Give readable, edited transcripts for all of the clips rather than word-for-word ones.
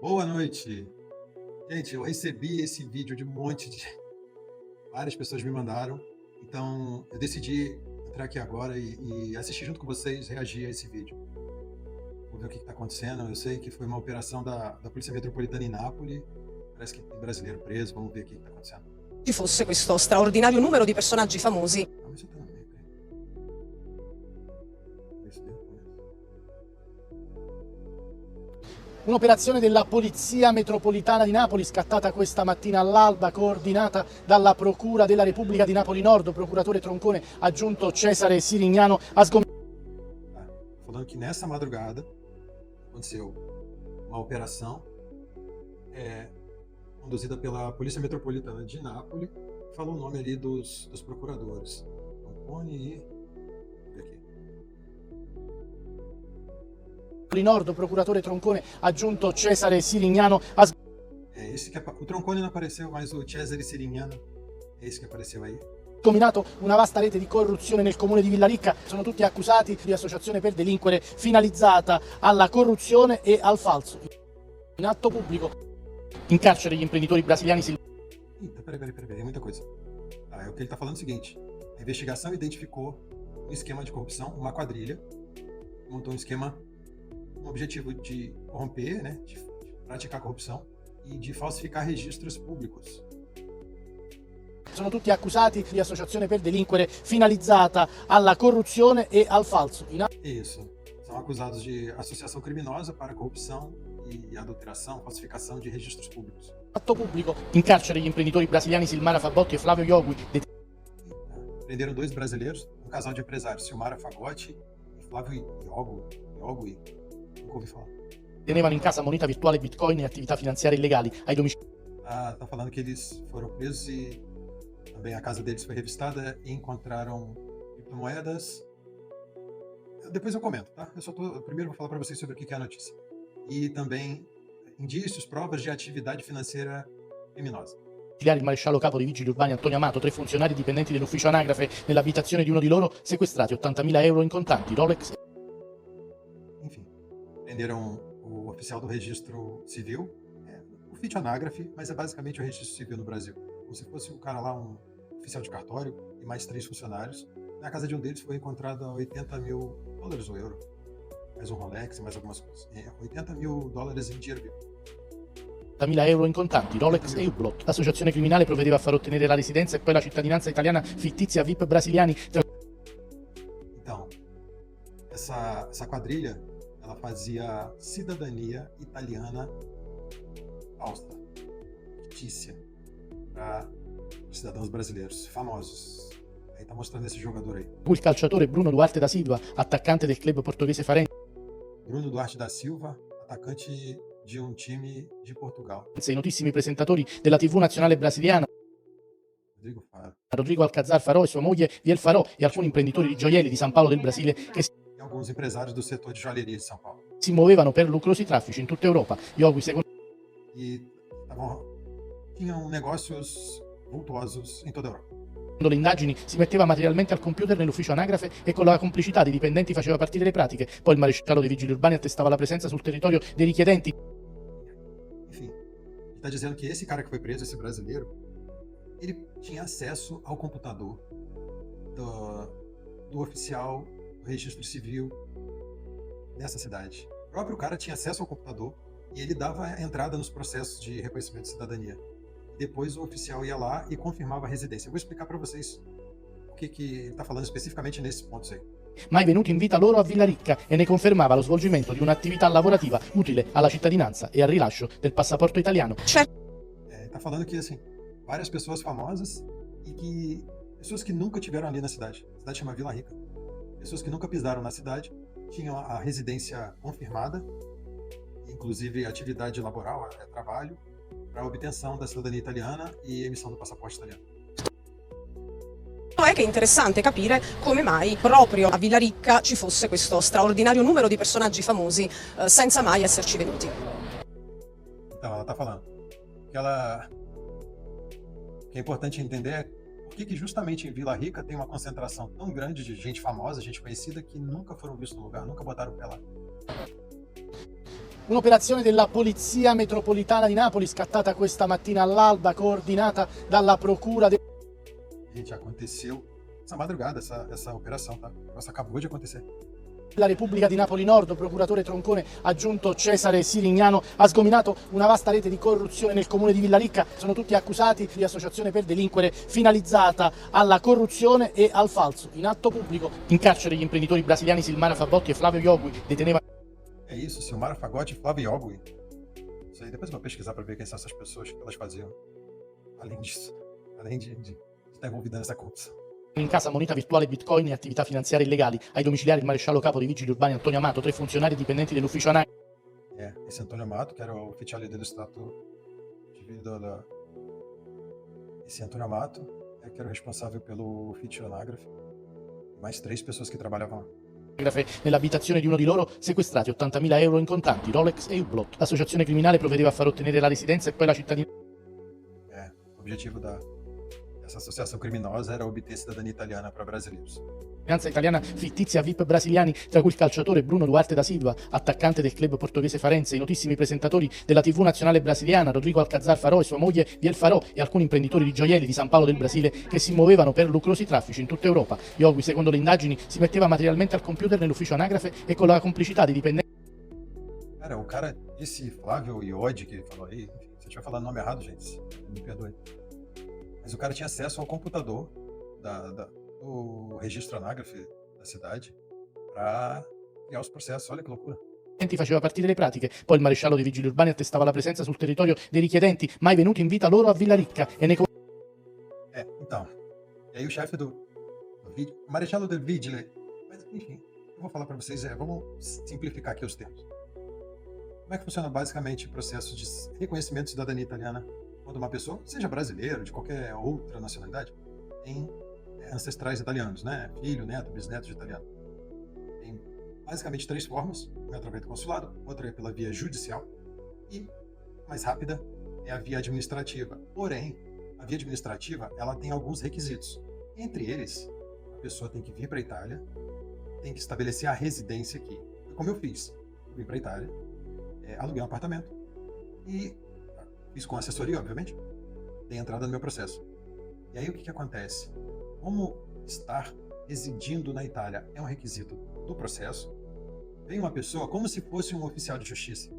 Boa noite. Gente, eu recebi esse vídeo de um monte de... Várias pessoas me mandaram, então eu decidi entrar aqui agora e assistir junto com vocês, reagir a esse vídeo. Vou ver o que está acontecendo. Eu sei que foi uma operação da Polícia Metropolitana em Nápoles. Parece que tem brasileiro preso. Vamos ver o que está acontecendo. Ci fosse questo straordinario numero di personaggi famosi. Ah, mas eu tô no meio, peraí. Ver se deu começo. Un'operazione della Polizia Metropolitana di Napoli scattata questa mattina all'alba, coordinata dalla Procura della Repubblica di Napoli Nord, procuratore Troncone aggiunto Cesare Sirignano, ha sgominato Falando que nessa madrugada aconteceu uma operação conduzida pela Polícia Metropolitana de Nápoles. Falou o nome ali dos procuradores. Troncone e... Vou ver aqui. Nord, procuratore Troncone aggiunto Cesare Sirignano, ha Esse que o Troncone não apareceu, mas o Cesare Sirignano é esse que apareceu aí. sgominato una vasta rete di corruzione nel comune di Villaricca. Sono tutti accusati di associazione per delinquere finalizzata alla corruzione e al falso in atto pubblico. In carcere gli imprenditori brasiliani Eita, peraí, é muita coisa. O que ele está falando é o seguinte: a investigação identificou um esquema de corrupção, uma quadrilha, montou um esquema com o objetivo de corromper, né, de praticar corrupção e de falsificar registros públicos. sono tutti accusati di associazione per delinquere finalizzata alla corruzione e al falso in Isso. São acusados de associação criminosa para corrupção e adulteração, falsificação de registros públicos. atto pubblico. In carcere gli imprenditori brasiliani Silmara Fabotti e Flavio Iogui Prenderam dois brasileiros, um casal de empresários, Silmara Fagotti e Flávio Iogui. Nunca ouvi falar. tenevano in casa moneta virtuale, bitcoin e attività finanziarie illegali ai domicili. Tá falando que eles foram presos e também a casa deles foi revistada e encontraram criptomoedas. Depois eu comento, tá? Primeiro vou falar para vocês sobre o que é a notícia. E também indícios, provas de atividade financeira criminosa. Il maresciallo capo dei vigili urbani Antonio Amato, 3 funzionari dipendenti dell'ufficio anagrafe nell'abitazione di uno di loro, sequestrati 80.000 euro in contanti, Rolex. Enfim, prenderam o oficial do registro civil, o ofício anágrafe, mas é basicamente o registro civil no Brasil. Como se fosse um cara lá, um oficial de cartório e mais 3 funcionários. Na casa de um deles foi encontrado $80 mil ou euro, mais um Rolex, mais algumas coisas. $80 mil em dinheiro vivo. 80.000 euro in contanti, Rolex e Hublot. L'associazione criminale provvedeva a far ottenere la residenza e poi la cittadinanza italiana fittizia a VIP brasiliani. Então, essa quadrilha, ela fazia cidadania italiana falsa, fictícia, para os cidadãos brasileiros famosos. Aí tá mostrando esse jogador aí. Il calciatore Bruno Duarte da Silva, attaccante del club portoghese Farense, Bruno Duarte da Silva, atacante de um time de Portugal. i notissimi presentatori della TV nazionale brasiliana, Rodrigo Faro. Rodrigo Alcazar Farò e sua moglie Viel Farò, e alcuni imprenditori di gioielli di San Paolo del Brasile che E alguns empresários do setor de joalheria de São Paulo. si muovevano per lucrosi traffici in tutta Europa. Iogui, secondo E tinham negócios vultuosos em toda a Europa. le indagini, si metteva materialmente al computer nell'ufficio anagrafe e con la complicità dei dipendenti faceva partire le pratiche. Poi il maresciallo dei vigili urbani attestava la presenza sul territorio dei richiedenti. Enfim, ele está dizendo que esse cara que foi preso, esse brasileiro, ele tinha acesso ao computador do oficial do registro civil nessa cidade. O próprio cara tinha acesso ao computador e ele dava entrada nos processos de reconhecimento de cidadania. Depois o oficial ia lá e confirmava a residência. Eu vou explicar para vocês o que ele está falando especificamente nesses pontos aí. Mai venuto in vita loro a Villaricca e ne confermava lo svolgimento di un'attività lavorativa utile alla cittadinanza e al rilascio del passaporto italiano. Tá falando que, assim, várias pessoas famosas e que pessoas que nunca tiveram ali na cidade. A cidade chama Vila Rica. Pessoas que nunca pisaram na cidade, tinham a residência confirmada, inclusive atividade laboral, trabalho, para obtenção da cidadania italiana e emissão do passaporte italiano. È che è interessante capire come mai proprio a Villaricca ci fosse questo straordinario numero di personaggi famosi senza mai esserci venuti. Então, ela está falando que é importante entender por que justamente em Vila Rica tem uma concentração tão grande de gente famosa, gente conhecida, que nunca foram vistos no lugar, nunca botaram o pé lá. Un'operazione della Polizia Metropolitana di Napoli scattata questa mattina all'alba, coordinata dalla Procura Gente, aconteceu essa madrugada, essa operação, tá? Nossa, acabou de acontecer. della Repubblica di Napoli Nord. Procuratore Troncone aggiunto Cesare Sirignano ha sgominato una vasta rete di corruzione nel comune di Villaricca. Sono tutti accusati di associazione per delinquere finalizzata alla corruzione e al falso in atto pubblico. In carcere gli imprenditori brasiliani Silmara Fabotti e Flávio Iogui detenevano. É isso, Silmara Fagotti e Flávio Iogui. Isso aí, depois eu vou pesquisar para ver quem são essas pessoas, o que elas faziam. Além disso, além de estar envolvida nessa corrupção. In casa moneta virtuale, bitcoin e attività finanziarie illegali. Ai domiciliari il maresciallo capo dei vigili urbani Antonio Amato, 3 funzionari dipendenti dell'ufficio anagrafe. Esse Antônio Amato, que era o ufficiale dello Stato dividido da... Esse Antônio Amato, que era o responsável pelo ufficio anagrafe. Mais 3 pessoas que trabalhavam lá. Nell'abitazione di uno di loro sequestrati 80.000 euro in contanti, Rolex e Hublot. L'associazione criminale provvedeva a far ottenere la residenza e poi la cittadinanza. L'obiettivo dessa associação criminosa era obter cidadania italiana para brasileiros. Italiana fittizia VIP brasiliani, tra cui il calciatore Bruno Duarte da Silva, attaccante del club portoghese Farense, i notissimi presentatori della TV nazionale brasiliana Rodrigo Alcazar Farò e sua moglie Biel Farò e alcuni imprenditori di gioielli di San Paolo del Brasile che si muovevano per lucrosi traffici in tutta Europa. Iogui, secondo le indagini, si metteva materialmente al computer nell'ufficio anagrafe e con la complicità di dipendenti. Cara, o cara, esse Flávio Iodi que ele falou aí, enfim, se eu estiver falando o nome errado, gente, me perdoe. Mas o cara tinha acesso ao computador do registro anagrafe da cidade para criar os processos. Olha que loucura. Faceva partire le pratiche, poi il maresciallo dei vigili urbani attestava la presenza sul territorio dei richiedenti, mai venuti in vita loro a Villaricca e nei Então, e aí o chefe o maresciallo del vigile, mas enfim, eu vou falar para vocês, vamos simplificar aqui os termos. Como é que funciona basicamente o processo de reconhecimento de cidadania italiana quando uma pessoa, seja brasileira, de qualquer outra nacionalidade, tem ancestrais italianos, né? Filho, neto, bisneto de italiano. Tem basicamente 3 formas, uma é através do consulado, outra é pela via judicial e mais rápida é a via administrativa. Porém, a via administrativa ela tem alguns requisitos. Entre eles, a pessoa tem que vir para a Itália, tem que estabelecer a residência aqui. Como eu fiz, eu vim para a Itália, aluguei um apartamento e fiz com assessoria, obviamente, dei entrada no meu processo. E aí o que acontece? Como estar residindo na Itália é um requisito do processo, vem uma pessoa como se fosse um oficial de justiça.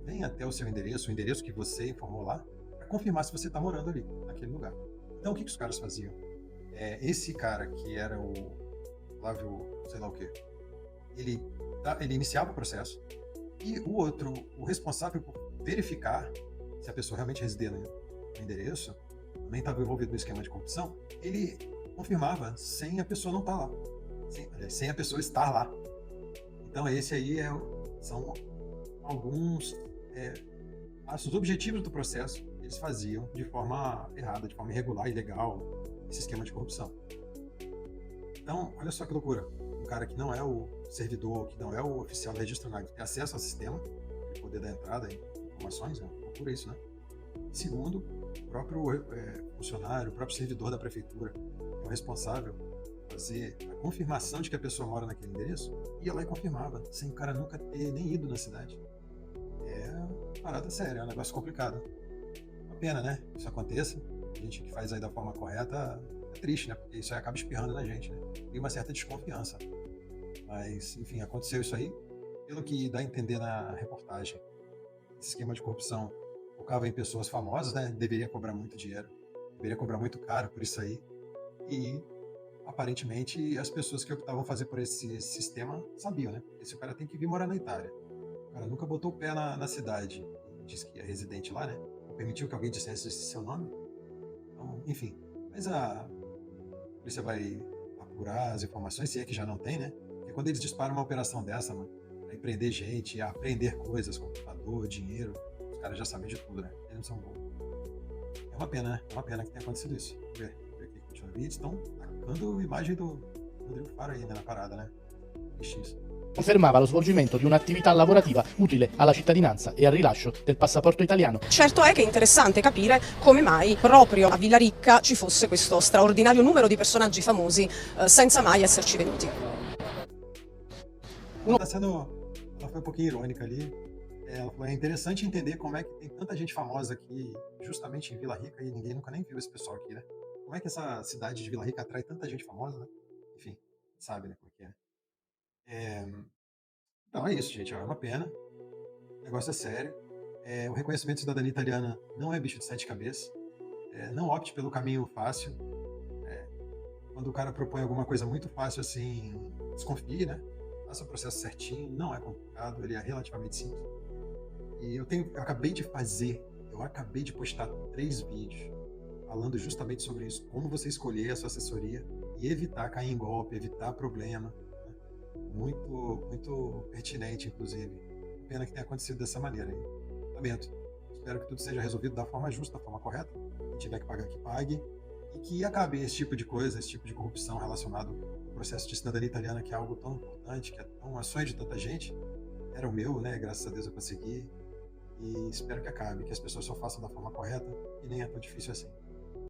Vem até o seu endereço, o endereço que você informou lá, para confirmar se você está morando ali, naquele lugar. Então o que os caras faziam? Esse cara que era o Flávio, sei lá o quê, ele iniciava o processo e o responsável por verificar se a pessoa realmente residia no endereço, nem estava envolvido no esquema de corrupção, ele confirmava sem a pessoa não estar lá, sem a pessoa estar lá. Então esse aí são alguns passos objetivos do processo que eles faziam de forma errada, de forma irregular, ilegal, esse esquema de corrupção. Então, olha só que loucura. Um cara que não é o servidor, que não é o oficial do registro anágrafo, tem acesso ao sistema, para poder dar entrada em informações, loucura isso, né? E segundo, o próprio funcionário, o próprio servidor da prefeitura, é o responsável por fazer a confirmação de que a pessoa mora naquele endereço, ia lá e confirmava, sem o cara nunca ter nem ido na cidade. É uma parada séria, é um negócio complicado. Uma pena, né? Que isso aconteça. A gente que faz aí da forma correta é triste, né? Porque isso aí acaba espirrando na gente, né? Tem uma certa desconfiança. Mas, enfim, aconteceu isso aí. Pelo que dá a entender na reportagem, esse esquema de corrupção focava em pessoas famosas, né? Deveria cobrar muito dinheiro, deveria cobrar muito caro por isso aí. E, aparentemente, as pessoas que optavam fazer por esse sistema sabiam, né? Esse cara tem que vir morar na Itália. O cara nunca botou o pé na cidade e disse que é residente lá, né? Ou permitiu que alguém dissesse seu nome. Então, enfim. Mas a polícia vai apurar as informações, se é que já não tem, né? Porque quando eles disparam uma operação dessa, mano, pra prender gente, apreender coisas, computador, dinheiro, os caras já sabem de tudo, né? Eles não são bons. É uma pena, né? É uma pena que tenha acontecido isso. Vamos ver aqui que continua o vídeo. Estão tacando imagem do Rodrigo Faro aí, né, na parada, né? X. Confermava lo svolgimento di un'attività lavorativa utile alla cittadinanza e al rilascio del passaporto italiano. Certo è che è interessante capire come mai proprio a Villaricca ci fosse questo straordinario numero di personaggi famosi senza mai esserci venuti. Ela foi um pouquinho irônica ali, Ela falou: é interessante entender como é que tem tanta gente famosa aqui, justamente em Vila Rica, e ninguém nunca nem viu esse pessoal aqui, né? Como é que essa cidade de Vila Rica atrai tanta gente famosa, né? Enfim, sabe, né? Porque é. Então é isso, gente. É uma pena. O negócio é sério. O reconhecimento de cidadania italiana não é bicho de sete cabeças. Não opte pelo caminho fácil. Quando o cara propõe alguma coisa muito fácil assim, desconfie, né? Faça o processo certinho. Não é complicado, ele é relativamente simples. E eu acabei de postar 3 vídeos falando justamente sobre isso, como você escolher a sua assessoria e evitar cair em golpe, evitar problema, né? Muito, muito pertinente, inclusive. Pena que tenha acontecido dessa maneira aí. Lamento. Espero que tudo seja resolvido da forma justa, da forma correta. Quem tiver que pagar, que pague. E que acabe esse tipo de coisa, esse tipo de corrupção relacionado ao processo de cidadania italiana, que é algo tão importante, que é tão sonho de tanta gente. Era o meu, né? Graças a Deus eu consegui. E espero que acabe, que as pessoas só façam da forma correta e nem é tão difícil assim.